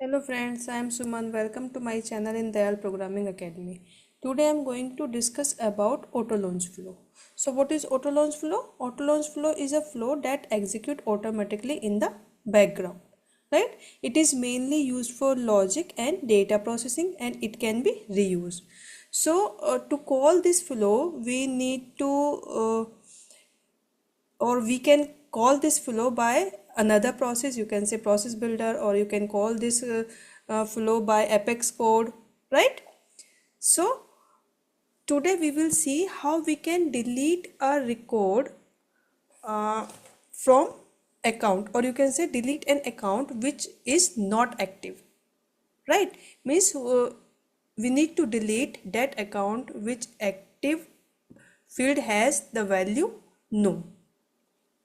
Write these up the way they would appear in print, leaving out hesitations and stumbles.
Hello friends, I am Suman. Welcome to my channel in Dayal Programming Academy. Today I am going to discuss about auto launch flow. So what is auto launch flow? Auto launch flow is a flow that executes automatically in the background. Right? It is mainly used for logic and data processing and it can be reused. So to call this flow, we need to or we can call this flow by another process. You can say process builder, or you can call this flow by apex code, right? So today we will see how we can delete a record uh, from account, or you can say delete an account which is not active, right? Means we need to delete that account which active field has the value no,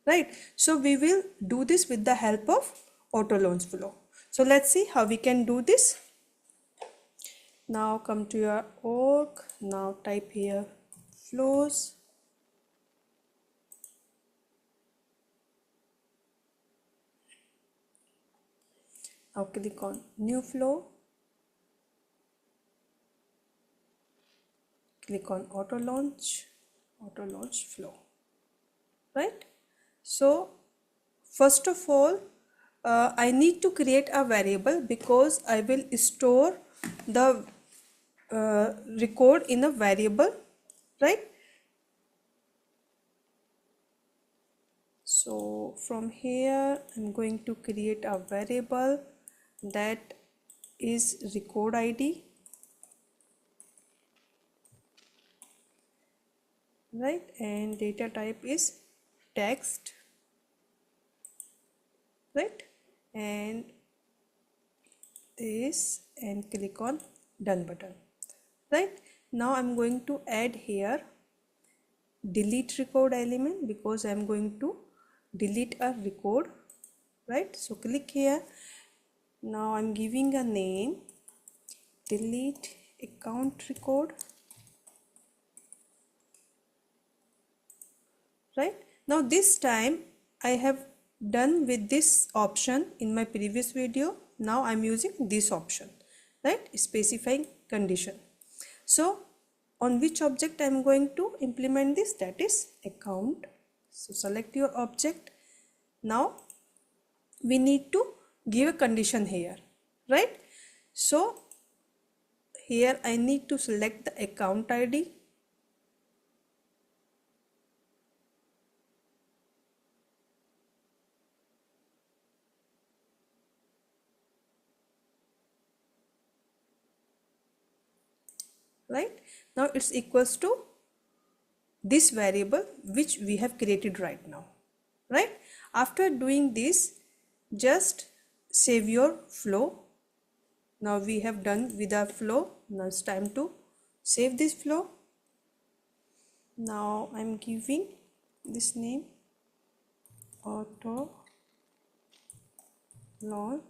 right? So we will do this with the help of auto launch flow. So let's see how we can do this. Now come to your org. Now type here flows. Now click on new flow. Click on auto launch flow, right? So first of all, I need to create a variable because I will store the record in a variable, right? So from here I'm going to create a variable that is record ID, right? And data type is text, right? And this, and click on done button, right? Now I'm going to add here delete record element because I'm going to delete a record, right? So click here. Now I'm giving a name delete account record, right? Now this time I have done with this option in my previous video. Now I'm using this option, right? Specifying condition. So on which object I'm going to implement this? That is account. So select your object. Now we need to give a condition here, right? So here I need to select the account ID, right? Now it's equals to this variable which we have created right now, right? After doing this, just save your flow. Now we have done with our flow. Now it's time to save this flow. Now I'm giving this name auto launch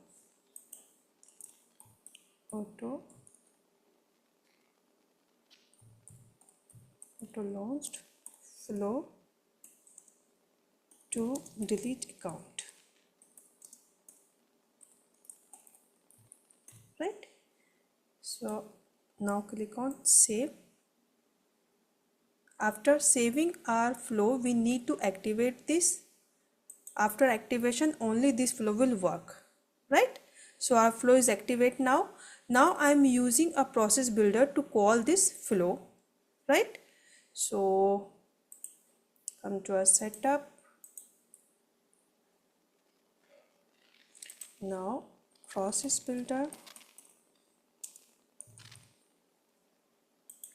auto launched flow to delete account, right? So now click on save. After saving our flow, we need to activate this. After activation, only this flow will work, right? So our flow is activate now. Now I'm using a process builder to call this flow, right? So come to our setup. Now process builder,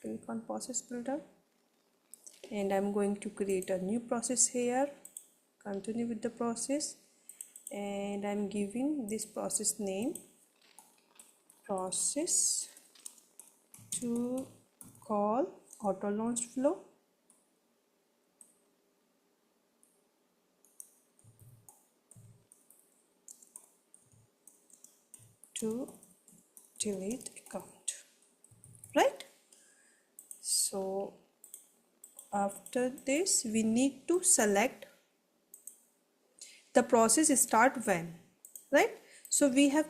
click on process builder, and I'm going to create a new process here. Continue with the process, and I'm giving this process name process to call auto launch flow, to delete account, right? So after this we need to select the process start when, right? So we have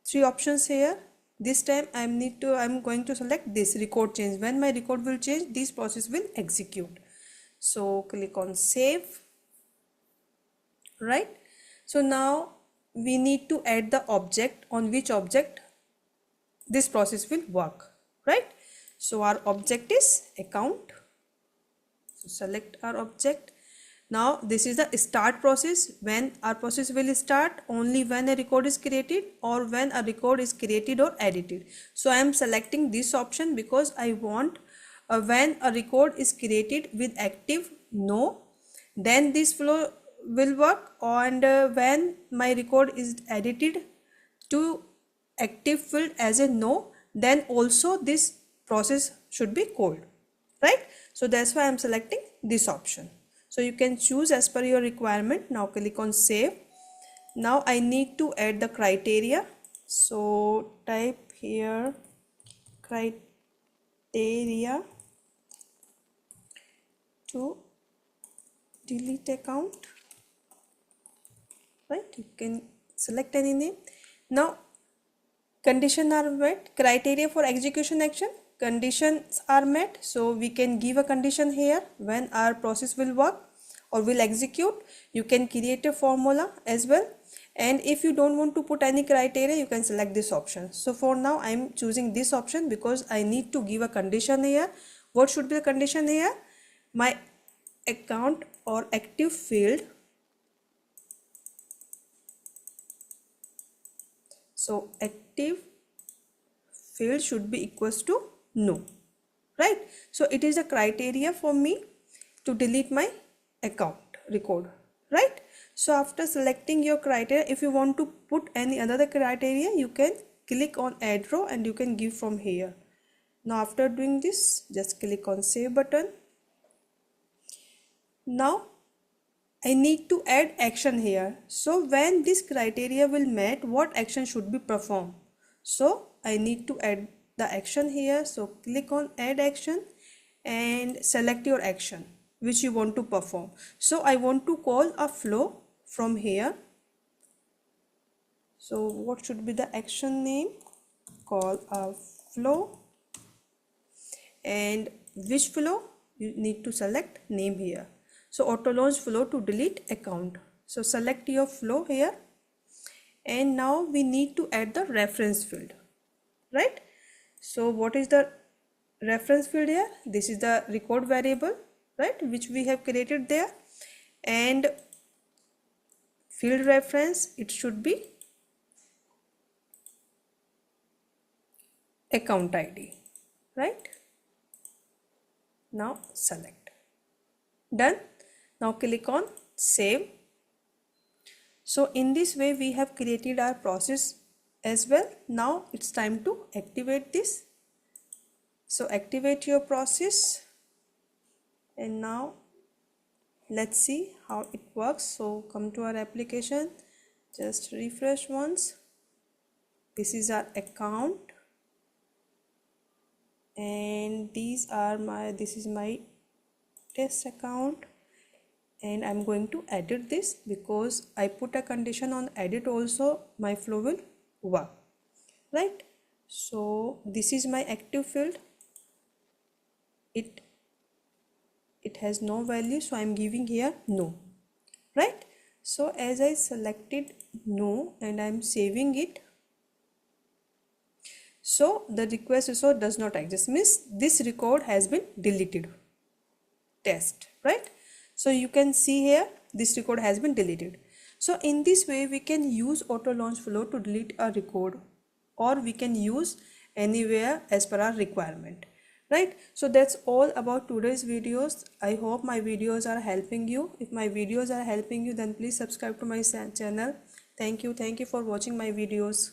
three options here. This time I'm going to select this record change. When my record will change, this process will execute. So click on save, right? So now we need to add the object, on which object this process will work, right? So our object is account. So select our object. Now this is the start process. When our process will start? Only when a record is created or when a record is created or edited. So I am selecting this option because I want when a record is created with active no, then this flow will work, and when my record is edited to active field as a no, then also this process should be called, right? So that's why I'm selecting this option. So you can choose as per your requirement. Now click on save. Now I need to add the criteria. So type here criteria to delete account, right? You can select any name. Now conditions are met. Criteria for execution action, conditions are met, so we can give a condition here when our process will work or will execute. You can create a formula as well, and if you don't want to put any criteria, you can select this option. So for now I am choosing this option because I need to give a condition here. What should be the condition here? My account or active field, so active field should be equals to no, right? So it is a criteria for me to delete my account record, right? So after selecting your criteria, if you want to put any other criteria, you can click on add row and you can give from here. Now after doing this, just click on save button. Now I need to add action here. So when this criteria will met, what action should be performed? So I need to add the action here. So click on add action and select your action which you want to perform. So I want to call a flow from here. So what should be the action name? Call a flow. And which flow? You need to select name here. So auto launch flow to delete account. So select your flow here, and now we need to add the reference field, right? So what is the reference field here? This is the record variable, right, which we have created there, and field reference, it should be account ID, right? Now select. Done. Now click on save. So in this way we have created our process as well. Now it's time to activate this. So activate your process, and now let's see how it works. So come to our application, just refresh once. This is our account, and this is my test account, and I'm going to edit this because I put a condition on edit also, my flow will work, right? So this is my active field. It has no value, so I'm giving here no, right? So as I selected no and I'm saving it, so the request result does not exist, means this record has been deleted, test, right? So you can see here this record has been deleted. So in this way we can use auto launch flow to delete a record, or we can use anywhere as per our requirement, right? So that's all about today's videos. I hope my videos are helping you. If my videos are helping you, then please subscribe to my channel. Thank you for watching my videos.